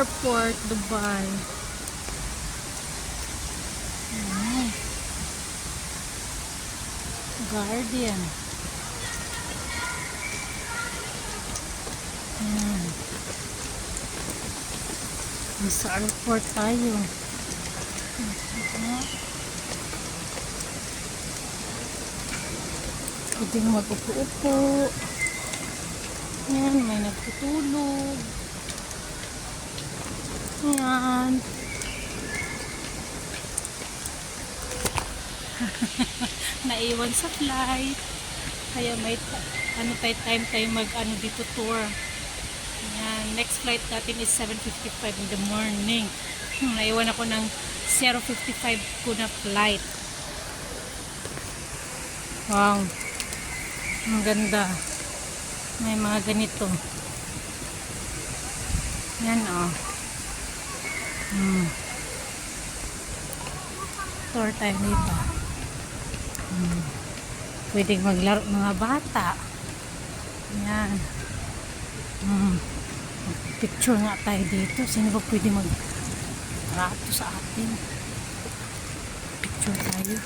Airport, Dubai. Ayan. Guardian. Ayan. Nasa airport tayo. Pwedeng mag-upo-upo. Ayan, may nagtutulog. Ayan. Naiwan sa flight. Kaya may time mag dito tour. Ayan, next flight natin is 7:55 in the morning. Naiwan ako ng 0:55 ko na flight. Wow. Ang ganda. May mga ganito. Yan oh. Tour tayo dito. Pwedeng maglaro mga bata. Yan. Picture nga tayo dito. Sino ba pwede mag-rato sa atin? Picture tayo.